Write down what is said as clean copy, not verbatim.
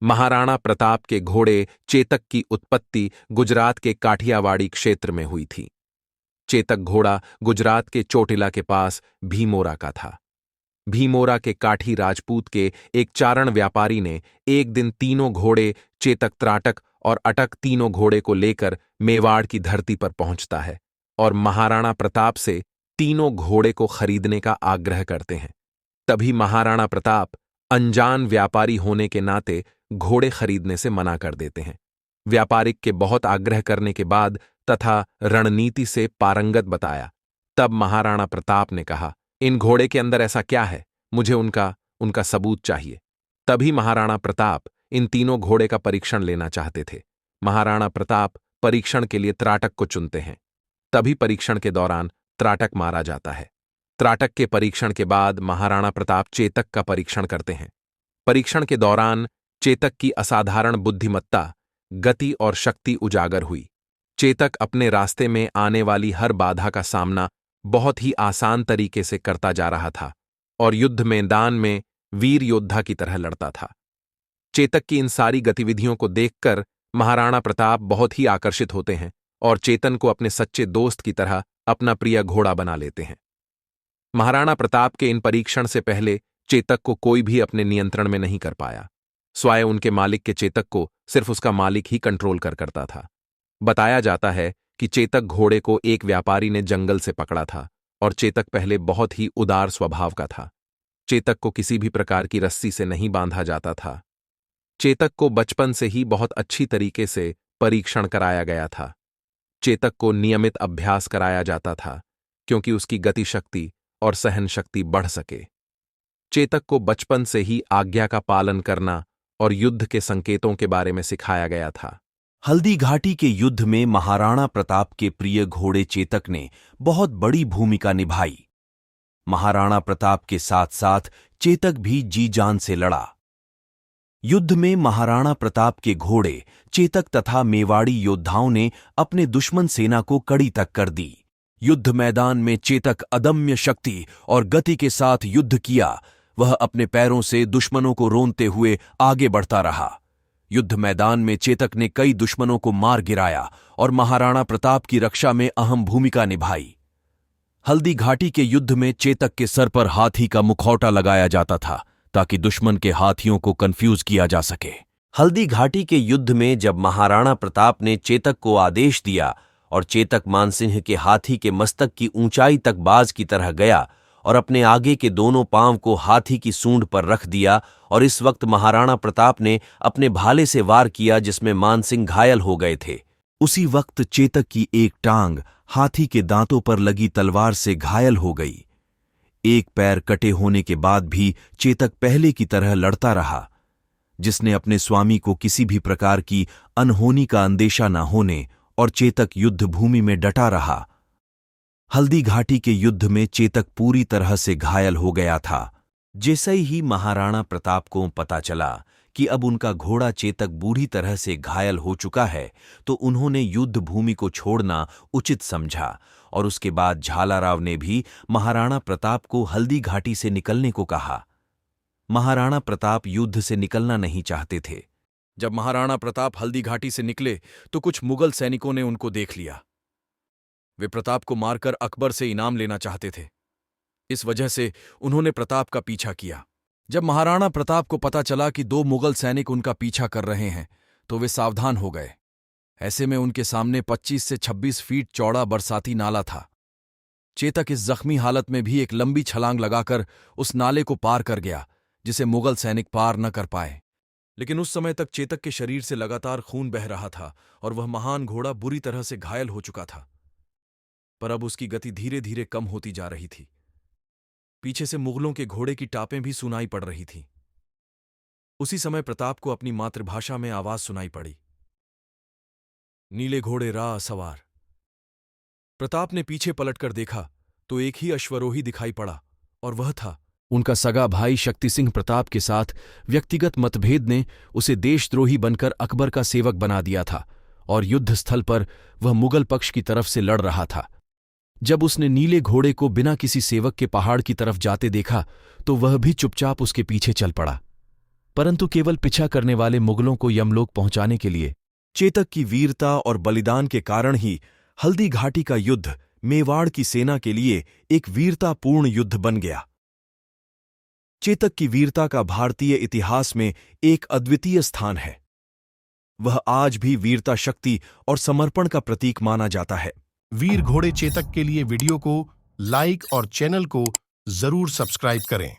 महाराणा प्रताप के घोड़े चेतक की उत्पत्ति गुजरात के काठियावाड़ी क्षेत्र में हुई थी। चेतक घोड़ा गुजरात के चोटिला के पास भीमोरा का था। भीमोरा के काठी राजपूत के एक चारण व्यापारी ने एक दिन तीनों घोड़े चेतक, त्राटक और अटक तीनों घोड़े को लेकर मेवाड़ की धरती पर पहुंचता है और महाराणा प्रताप से तीनों घोड़े को खरीदने का आग्रह करते हैं। तभी महाराणा प्रताप अनजान व्यापारी होने के नाते घोड़े खरीदने से मना कर देते हैं। व्यापारिक के बहुत आग्रह करने के बाद तथा रणनीति से पारंगत बताया, तब महाराणा प्रताप ने कहा, इन घोड़े के अंदर ऐसा क्या है, मुझे उनका सबूत चाहिए। तभी महाराणा प्रताप इन तीनों घोड़े का परीक्षण लेना चाहते थे। महाराणा प्रताप परीक्षण के लिए त्राटक को चुनते हैं। तभी परीक्षण के दौरान त्राटक मारा जाता है। त्राटक के परीक्षण के बाद महाराणा प्रताप चेतक का परीक्षण करते हैं। परीक्षण के दौरान चेतक की असाधारण बुद्धिमत्ता, गति और शक्ति उजागर हुई। चेतक अपने रास्ते में आने वाली हर बाधा का सामना बहुत ही आसान तरीके से करता जा रहा था और युद्ध मैदान में वीर योद्धा की तरह लड़ता था। चेतक की इन सारी गतिविधियों को देखकर महाराणा प्रताप बहुत ही आकर्षित होते हैं और चेतन को अपने सच्चे दोस्त की तरह अपना प्रिय घोड़ा बना लेते हैं। महाराणा प्रताप के इन परीक्षण से पहले चेतक को कोई भी अपने नियंत्रण में नहीं कर पाया। स्वयं उनके मालिक के चेतक को सिर्फ उसका मालिक ही कंट्रोल करता था। बताया जाता है कि चेतक घोड़े को एक व्यापारी ने जंगल से पकड़ा था और चेतक पहले बहुत ही उदार स्वभाव का था। चेतक को किसी भी प्रकार की रस्सी से नहीं बांधा जाता था। चेतक को बचपन से ही बहुत अच्छी तरीके से परीक्षण कराया गया था। चेतक को नियमित अभ्यास कराया जाता था क्योंकि उसकी गति शक्ति और सहन शक्ति बढ़ सके। चेतक को बचपन से ही आज्ञा का पालन करना और युद्ध के संकेतों के बारे में सिखाया गया था। हल्दी घाटी के युद्ध में महाराणा प्रताप के प्रिय घोड़े चेतक ने बहुत बड़ी भूमिका निभाई। महाराणा प्रताप के साथ साथ चेतक भी जी जान से लड़ा। युद्ध में महाराणा प्रताप के घोड़े चेतक तथा मेवाड़ी योद्धाओं ने अपने दुश्मन सेना को कड़ी तक कर दी। युद्ध मैदान में चेतक अदम्य शक्ति और गति के साथ युद्ध किया। वह अपने पैरों से दुश्मनों को रोनते हुए आगे बढ़ता रहा। युद्ध मैदान में चेतक ने कई दुश्मनों को मार गिराया और महाराणा प्रताप की रक्षा में अहम भूमिका निभाई। हल्दी घाटी के युद्ध में चेतक के सर पर हाथी का मुखौटा लगाया जाता था ताकि दुश्मन के हाथियों को कंफ्यूज किया जा सके। हल्दी घाटी के युद्ध में जब महाराणा प्रताप ने चेतक को आदेश दिया और चेतक मानसिंह के हाथी के मस्तक की ऊंचाई तक बाज की तरह गया और अपने आगे के दोनों पांव को हाथी की सूंड पर रख दिया और इस वक्त महाराणा प्रताप ने अपने भाले से वार किया जिसमें मानसिंह घायल हो गए थे। उसी वक्त चेतक की एक टांग हाथी के दांतों पर लगी तलवार से घायल हो गई। एक पैर कटे होने के बाद भी चेतक पहले की तरह लड़ता रहा, जिसने अपने स्वामी को किसी भी प्रकार की अनहोनी का अंदेशा न होने और चेतक युद्ध भूमि में डटा रहा। हल्दी घाटी के युद्ध में चेतक पूरी तरह से घायल हो गया था। जैसे ही महाराणा प्रताप को पता चला कि अब उनका घोड़ा चेतक बुरी तरह से घायल हो चुका है तो उन्होंने युद्ध भूमि को छोड़ना उचित समझा और उसके बाद झालाराव ने भी महाराणा प्रताप को हल्दी घाटी से निकलने को कहा। महाराणा प्रताप युद्ध से निकलना नहीं चाहते थे। जब महाराणा प्रताप हल्दी घाटी से निकले तो कुछ मुगल सैनिकों ने उनको देख लिया। वे प्रताप को मारकर अकबर से इनाम लेना चाहते थे। इस वजह से उन्होंने प्रताप का पीछा किया। जब महाराणा प्रताप को पता चला कि 2 मुगल सैनिक उनका पीछा कर रहे हैं तो वे सावधान हो गए। ऐसे में उनके सामने 25 से 26 फीट चौड़ा बरसाती नाला था। चेतक इस जख्मी हालत में भी एक लंबी छलांग लगाकर उस नाले को पार कर गया जिसे मुगल सैनिक पार न कर पाए। लेकिन उस समय तक चेतक के शरीर से लगातार खून बह रहा था और वह महान घोड़ा बुरी तरह से घायल हो चुका था। पर अब उसकी गति धीरे धीरे कम होती जा रही थी। पीछे से मुगलों के घोड़े की टापें भी सुनाई पड़ रही थीं। उसी समय प्रताप को अपनी मातृभाषा में आवाज सुनाई पड़ी, नीले घोड़े राह सवार। प्रताप ने पीछे पलटकर देखा तो एक ही अश्वरोही दिखाई पड़ा और वह था उनका सगा भाई शक्ति सिंह। प्रताप के साथ व्यक्तिगत मतभेद ने उसे देशद्रोही बनकर अकबर का सेवक बना दिया था और युद्ध स्थल पर वह मुगल पक्ष की तरफ से लड़ रहा था। जब उसने नीले घोड़े को बिना किसी सेवक के पहाड़ की तरफ जाते देखा तो वह भी चुपचाप उसके पीछे चल पड़ा। परंतु केवल पीछा करने वाले मुगलों को यमलोक पहुंचाने के लिए। चेतक की वीरता और बलिदान के कारण ही हल्दी घाटी का युद्ध मेवाड़ की सेना के लिए एक वीरतापूर्ण युद्ध बन गया। चेतक की वीरता का भारतीय इतिहास में एक अद्वितीय स्थान है। वह आज भी वीरता, शक्ति और समर्पण का प्रतीक माना जाता है। वीर घोड़े चेतक के लिए वीडियो को लाइक और चैनल को जरूर सब्सक्राइब करें।